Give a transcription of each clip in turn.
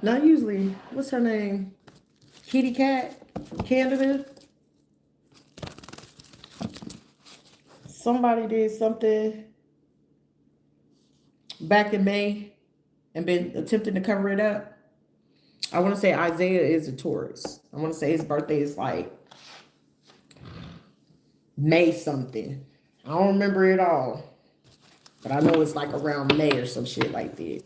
Not usually. What's her name? Kitty Cat from Canada. Somebody did something back in May and been attempting to cover it up. I want to say Isaiah is a Taurus. I want to say his birthday is like May something. I don't remember it all. But I know it's like around May or some shit like that.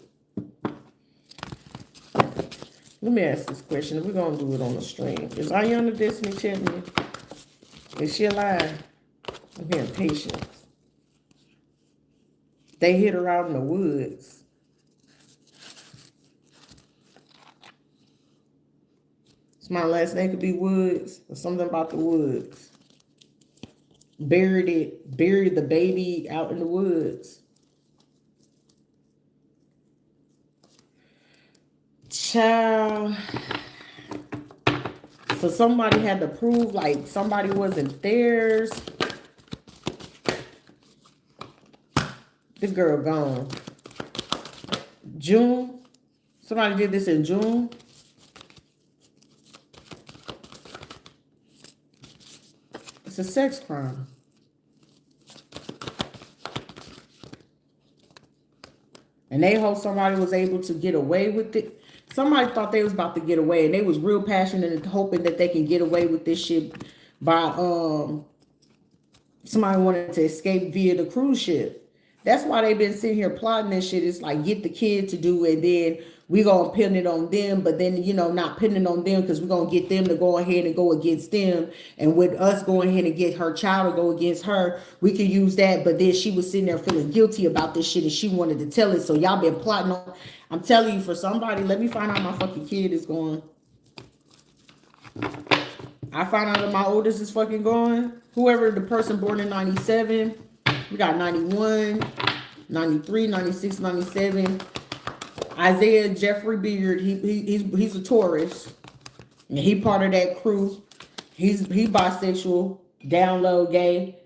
Let me ask this question. We're going to do it on the stream. Is Ayana Destiny Chapman? Is she alive? I'm hearing Patience. They hit her out in the woods. So my last name could be Woods or something about the woods. Buried the baby out in the woods. Child. So somebody had to prove like somebody wasn't theirs. This girl gone. June. Somebody did this in June. It's a sex crime. And they hope somebody was able to get away with it. Somebody thought they was about to get away, and they was real passionate and hoping that they can get away with this shit by somebody wanted to escape via the cruise ship. That's why they've been sitting here plotting this shit. It's like get the kid to do it, and then we gonna pin it on them, but then not pinning it on them because we're gonna get them to go ahead and go against them. And with us going ahead and get her child to go against her, we could use that. But then she was sitting there feeling guilty about this shit and she wanted to tell it. So y'all been plotting on. I'm telling you, for somebody, let me find out my fucking kid is going. I found out that my oldest is fucking going. Whoever the person born in 97. We got 91, 93, 96, 97. Isaiah Jeffrey Beard, he's a Taurus. And he part of that crew. He bisexual, down low, gay,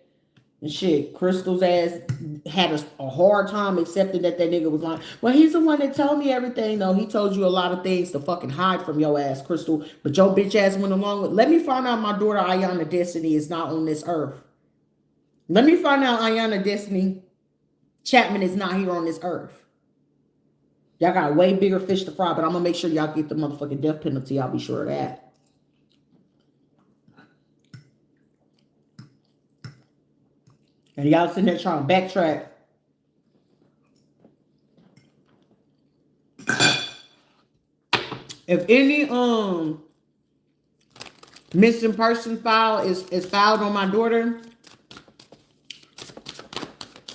and shit. Crystal's ass had a hard time accepting that nigga was lying. Well, he's the one that told me everything, though. He told you a lot of things to fucking hide from your ass, Crystal. But your bitch ass went along with. Let me find out my daughter Ayana Destiny is not on this earth. Let me find out Ayana Destiny Chapman is not here on this earth. Y'all got way bigger fish to fry, but I'm going to make sure y'all get the motherfucking death penalty. I'll be sure of that. And y'all sitting there trying to backtrack. If any missing person file is filed on my daughter,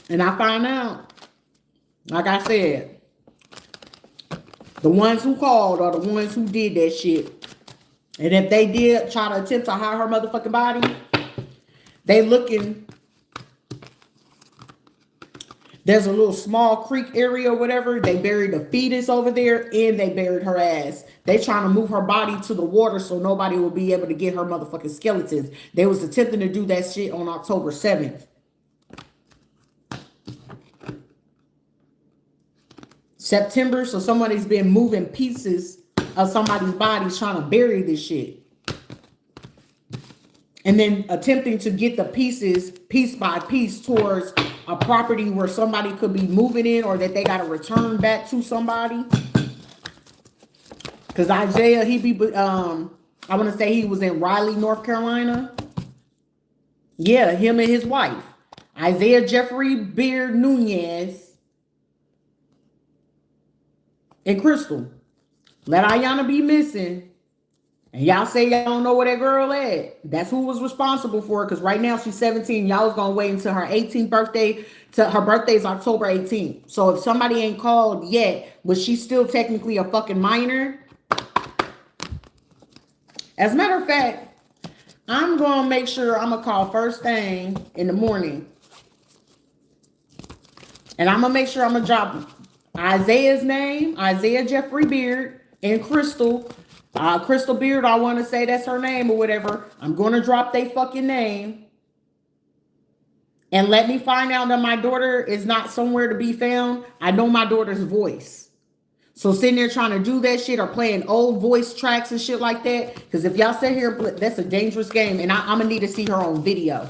and I find out, like I said, the ones who called are the ones who did that shit. And if they did try to attempt to hide her motherfucking body, they looking. There's a little small creek area or whatever. They buried a fetus over there and they buried her ass. They trying to move her body to the water so nobody will be able to get her motherfucking skeletons. They was attempting to do that shit on October 7th. September, so somebody's been moving pieces of somebody's body trying to bury this shit. And then attempting to get the pieces piece by piece towards a property where somebody could be moving in or that they got to return back to somebody. Because Isaiah, I want to say he was in Raleigh, North Carolina. Yeah, him and his wife. Isaiah Jeffrey Beard Nunez. And Crystal. Let Ayana be missing. And y'all say y'all don't know where that girl at. That's who was responsible for it. Because right now she's 17. Y'all was going to wait until her 18th birthday. Her birthday is October 18th. So if somebody ain't called yet, but she's still technically a fucking minor. As a matter of fact, I'm going to make sure I'm going to call first thing in the morning. And I'm going to make sure I'm going to drop Isaiah's name, Isaiah Jeffrey Beard, and Crystal. Crystal Beard, I want to say that's her name or whatever. I'm going to drop their fucking name. And let me find out that my daughter is not somewhere to be found. I know my daughter's voice. So sitting there trying to do that shit or playing old voice tracks and shit like that. Because if y'all sit here, that's a dangerous game. And I'm going to need to see her on video.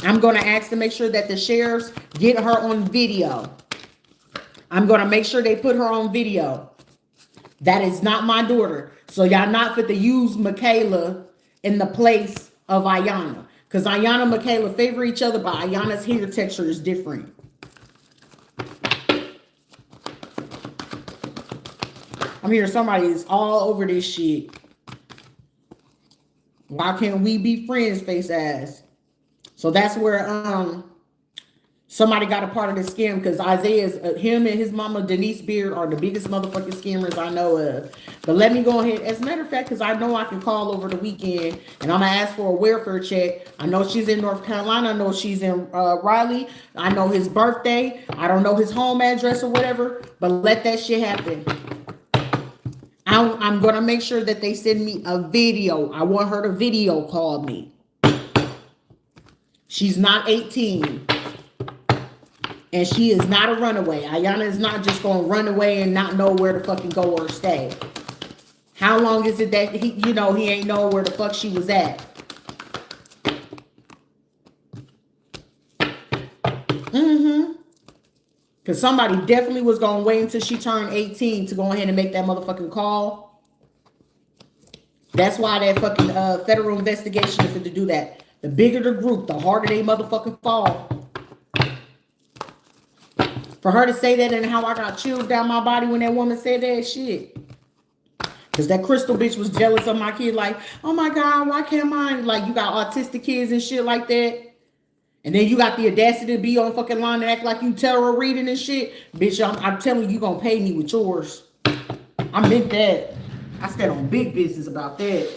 I'm going to ask to make sure that the sheriffs get her on video. I'm going to make sure they put her on video. That is not my daughter. So y'all not fit to use Michaela in the place of Ayana. Because Ayana and Michaela favor each other, but Ayana's hair texture is different. I'm hearing somebody is all over this shit. Why can't we be friends, face ass? So that's where somebody got a part of the scam, because Isaiah's him and his mama Denise Beard are the biggest motherfucking scammers I know of. But let me go ahead. As a matter of fact, because I know I can call over the weekend and I'm gonna ask for a welfare check. I know she's in North Carolina. I know she's in Raleigh. I know his birthday. I don't know his home address or whatever. But let that shit happen. I'm gonna make sure that they send me a video. I want her to video call me. She's not 18. And she is not a runaway. Ayana is not just going to run away and not know where to fucking go or stay. How long is it that he ain't know where the fuck she was at? Because somebody definitely was going to wait until she turned 18 to go ahead and make that motherfucking call. That's why that fucking federal investigation is to do that. The bigger the group, the harder they motherfucking fall. For her to say that and how I got chills down my body when that woman said that shit. Because that Crystal bitch was jealous of my kid. Like, oh my God, why can't mine? Like, you got autistic kids and shit like that. And then you got the audacity to be on fucking line and act like you tarot reading and shit. Bitch, I'm telling you going to pay me with yours. I meant that. I stand on big business about that.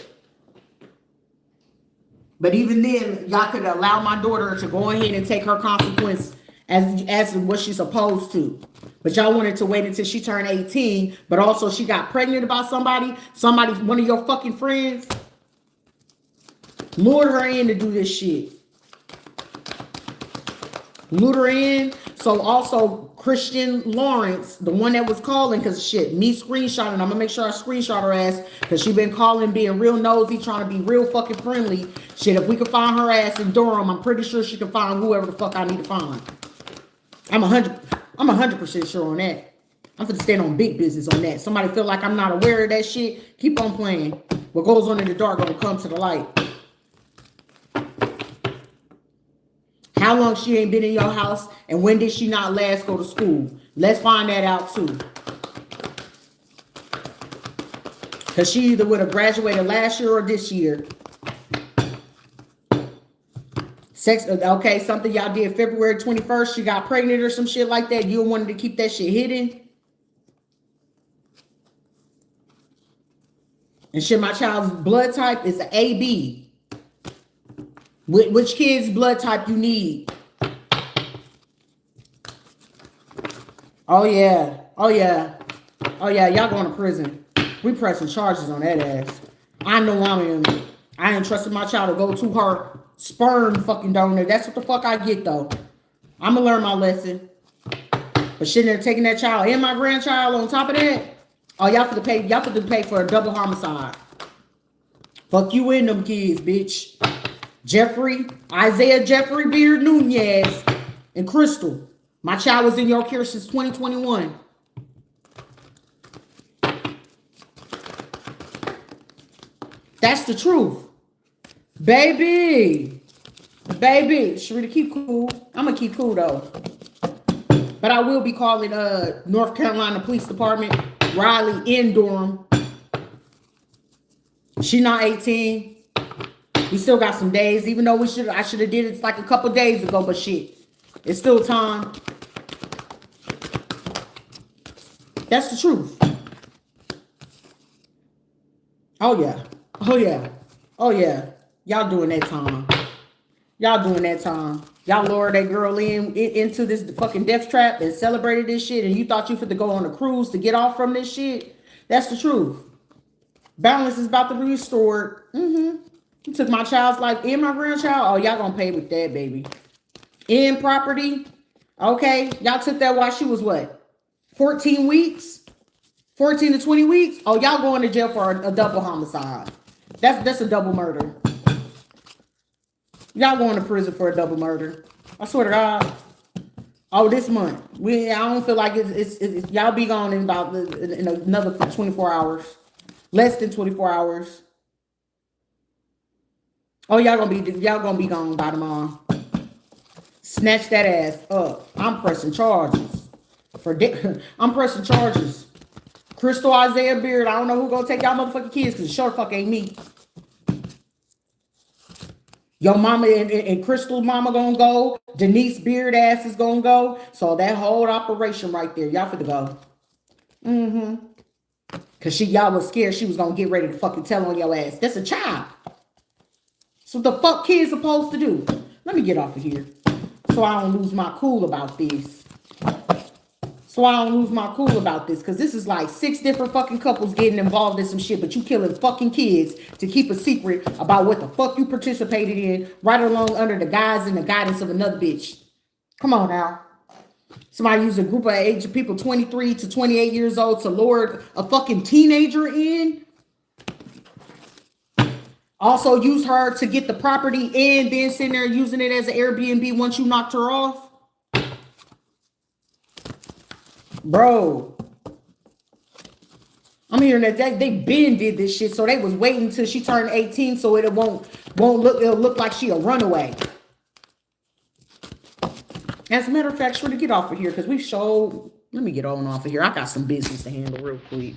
But even then, y'all could allow my daughter to go ahead and take her consequence as what she's supposed to. But y'all wanted to wait until she turned 18. But also she got pregnant about somebody, one of your fucking friends. Lured her in to do this shit. Lured her in. So also Christian Lawrence, the one that was calling, because shit, me screenshotting. I'm going to make sure I screenshot her ass, because she been calling, being real nosy, trying to be real fucking friendly. Shit, if we can find her ass in Durham, I'm pretty sure she can find whoever the fuck I need to find. I'm 100% sure on that. I'm finna stand on big business on that. Somebody feel like I'm not aware of that shit, keep on playing. What goes on in the dark gonna come to the light. How long she ain't been in your house, and when did she not last go to school? Let's find that out too. Because she either would have graduated last year or this year. Sex, okay, something y'all did February 21st, she got pregnant or some shit like that. You wanted to keep that shit hidden. And shit, my child's blood type is an AB. Which kid's blood type you need? Oh yeah, oh yeah, oh yeah, y'all going to prison. We pressing charges on that ass. I know I ain't trusting my child to go to her sperm fucking donor. That's what the fuck I get though. I'm gonna learn my lesson. But shit, they're taking that child and my grandchild on top of that. Oh, y'all have to pay for a double homicide. Fuck you and them kids, bitch. Isaiah Jeffrey Beard Nunez and Crystal. My child was in your care since 2021. That's the truth. Baby, Sharita, keep cool. I'm gonna keep cool though. But I will be calling North Carolina Police Department, Raleigh in Durham. She not 18. We still got some days, even though I should have did it like a couple days ago, but shit, it's still time. That's the truth. Oh yeah, oh yeah, oh yeah. Y'all doing that time. Y'all doing that time. Y'all lured that girl into this fucking death trap and celebrated this shit, and you thought you fit to go on a cruise to get off from this shit. That's the truth. Balance is about to be restored. You took my child's life and my grandchild. Oh, y'all gonna pay with that, baby. In property. Okay. Y'all took that while she was what? 14 weeks? 14 to 20 weeks. Oh, y'all going to jail for a double homicide. That's a double murder. Y'all going to prison for a double murder. I swear to God. Oh, this month. I don't feel like it's y'all be gone in about in another 24 hours. Less than 24 hours. Oh, y'all gonna be gone by tomorrow. Snatch that ass up. I'm pressing charges. I'm pressing charges. Crystal Isaiah Beard. I don't know who gonna take y'all motherfucking kids because sure fuck ain't me. Your mama and Crystal mama gonna go. Denise Beard ass is gonna go. So that whole operation right there, y'all finna go. Cause y'all was scared she was gonna get ready to fucking tell on your ass. That's a child. So what the fuck kids supposed to do? Let me get off of here. So I don't lose my cool about this. Because this is like 6 different fucking couples getting involved in some shit, but you killing fucking kids to keep a secret about what the fuck you participated in right along under the guise and the guidance of another bitch. Come on now. Somebody used a group of age of people 23 to 28 years old to lure a fucking teenager in. Also use her to get the property and then sitting there using it as an Airbnb once you knocked her off. Bro. I'm hearing that they been did this shit, so they was waiting until she turned 18 so it won't look like she a runaway. As a matter of fact, sure to get off of here because we showed. Let me get on off of here. I got some business to handle real quick.